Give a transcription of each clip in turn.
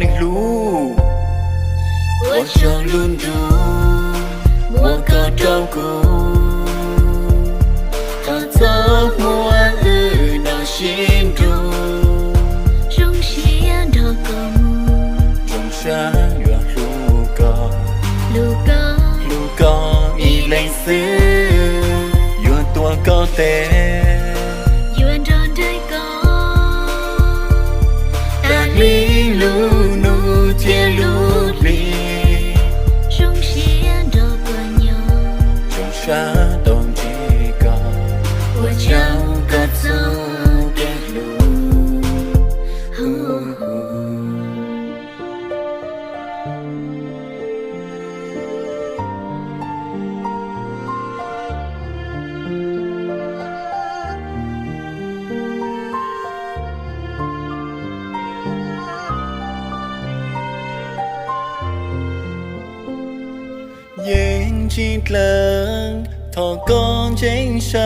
你路，我想轮渡，我可照顾，他怎么日那心中，中西的歌目，中山远路高，路高，路高一类似，远多高的。远着的歌，里路路铁路里，中西的歌谣，中山东几个，我找个走的路。眼睛冷，头光精神。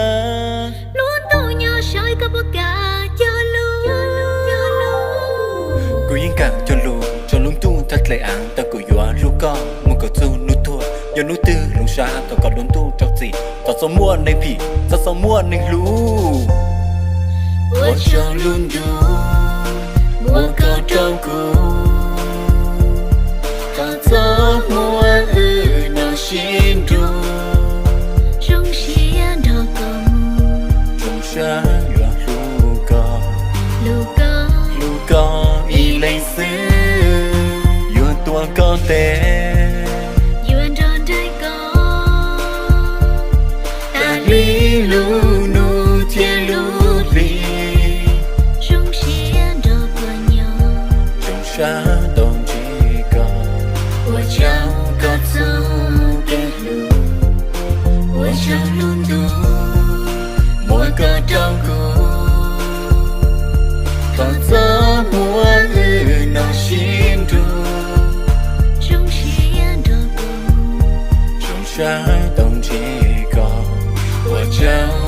Luôn tôi nhớ soi có bức cả cho lu. Cô yên cả cho luôn tu thật lệ án ta cô dọa lu co, muốn có tu nu thua, giờ nu tư lung xa ta có luôn tu trong gì, ta sống mua nên phỉ, ta sống mua nên lu. 我想轮渡，我可照顾，他怎么日那心中，中西的歌目，中山远路高，路高，路高一类似，远多高的。远着的歌，里路路铁路里，中西的歌谣，中山东几个，我找个走的路，我想轮渡，mỗi個照顧，他怎麼日那心中，中西的歌目，中山東幾個，我找。